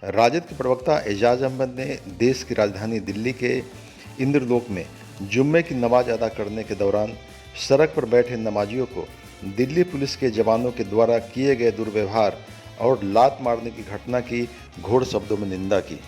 राजद के प्रवक्ता एजाज अहमद ने देश की राजधानी दिल्ली के इंद्रलोक में जुम्मे की नमाज अदा करने के दौरान सड़क पर बैठे नमाजियों को दिल्ली पुलिस के जवानों के द्वारा किए गए दुर्व्यवहार और लात मारने की घटना की घोर शब्दों में निंदा की।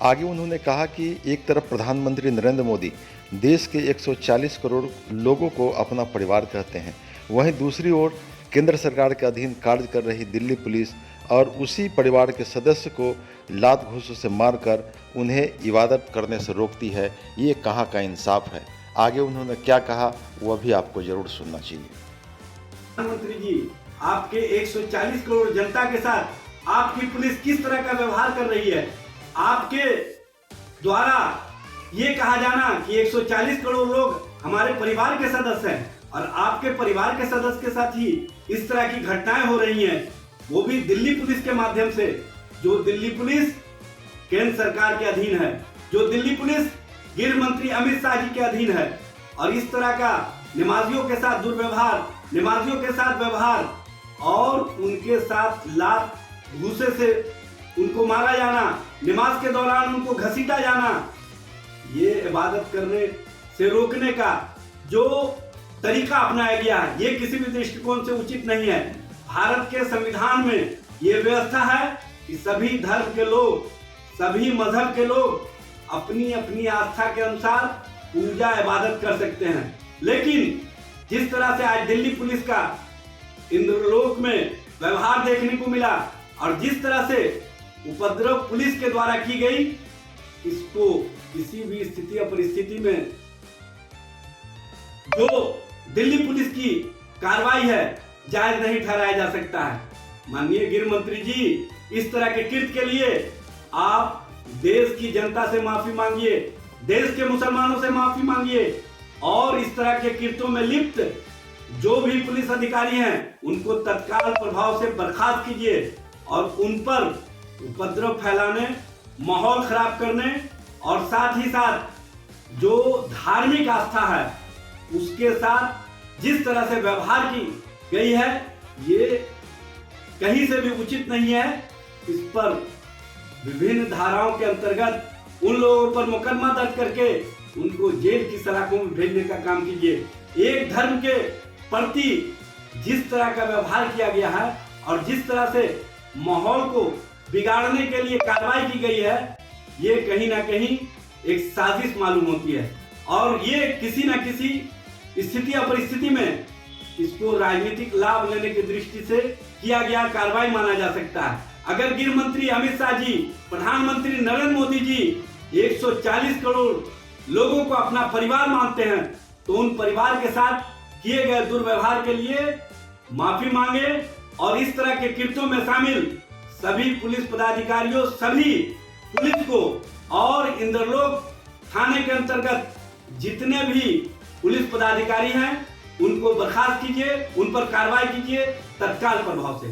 आगे उन्होंने कहा कि एक तरफ प्रधानमंत्री नरेंद्र मोदी देश के 140 करोड़ लोगों को अपना परिवार कहते हैं, वहीं दूसरी ओर केंद्र सरकार के अधीन कार्य कर रही दिल्ली पुलिस और उसी परिवार के सदस्य को लात घूंसों से मारकर उन्हें इबादत करने से रोकती है। ये कहाँ का इंसाफ है। आगे उन्होंने क्या कहा वह भी आपको जरूर सुनना चाहिए। प्रधानमंत्री जी, आपके 140 करोड़ जनता के साथ आपकी पुलिस किस तरह का व्यवहार कर रही है। आपके द्वारा ये कहा जाना कि 140 करोड़ लोग हमारे परिवार के सदस्य हैं और आपके परिवार के सदस्य के साथ ही इस तरह की घटनाएं हो रही हैं, वो भी दिल्ली पुलिस के माध्यम से, जो दिल्ली पुलिस केंद्र सरकार के अधीन है, जो दिल्ली पुलिस गृह मंत्री अमित शाह जी के अधीन है। और इस तरह का नमाजियों के साथ दुर्व्यवहार, नमाजियों के साथ व्यवहार और उनके साथ लात घूंसे से उनको मारा जाना, नमाज के दौरान उनको घसीटा जाना, ये इबादत करने से रोकने का जो तरीका अपनाया गया है, ये किसी भी दृष्टिकोण से उचित नहीं है। भारत के संविधान में ये व्यवस्था है कि सभी धर्म के लोग, सभी मजहब के लोग अपनी अपनी आस्था के अनुसार पूजा इबादत कर सकते हैं। लेकिन जिस तरह से आज दिल्ली पुलिस का इंद्रलोक में व्यवहार देखने को मिला और जिस तरह से उपद्रव पुलिस के द्वारा की गई, इसको किसी भी स्थिति या परिस्थिति में जो दिल्ली पुलिस की कार्रवाई है जायज नहीं ठहराया जा सकता है। माननीय गृह मंत्री जी, इस तरह के कृत्य के लिए आप देश की जनता से माफी मांगिए, देश के मुसलमानों से माफी मांगिए और इस तरह के कृत्यों में लिप्त जो भी पुलिस अधिकारी हैं उनको तत्काल प्रभाव से बर्खास्त कीजिए और उन पर उपद्रव फैलाने, माहौल खराब करने और साथ ही साथ जो धार्मिक आस्था है उसके साथ जिस तरह से व्यवहार की गई है, ये कहीं से भी उचित नहीं है। इस पर विभिन्न धाराओं के अंतर्गत उन लोगों पर मुकदमा दर्ज करके उनको जेल की सलाखों में भेजने का काम कीजिए। एक धर्म के प्रति जिस तरह का व्यवहार किया गया है और जिस तरह से माहौल को बिगाड़ने के लिए कार्रवाई की गई है, ये कहीं ना कहीं एक साजिश मालूम होती है और ये किसी न किसी स्थिति या परिस्थिति में इसको राजनीतिक लाभ लेने की दृष्टि से किया गया कार्रवाई माना जा सकता है। अगर गृह मंत्री अमित शाह जी, प्रधानमंत्री नरेंद्र मोदी जी 140 करोड़ लोगों को अपना परिवार मानते हैं, तो उन परिवार के साथ किए गए दुर्व्यवहार के लिए माफी मांगे और इस तरह के कृत्यों में शामिल सभी पुलिस पदाधिकारियों, सभी पुलिस को और इंद्रलोक थाने के अंतर्गत जितने भी पुलिस पदाधिकारी हैं उनको बर्खास्त कीजिए, उन पर कार्रवाई कीजिए तत्काल प्रभाव से।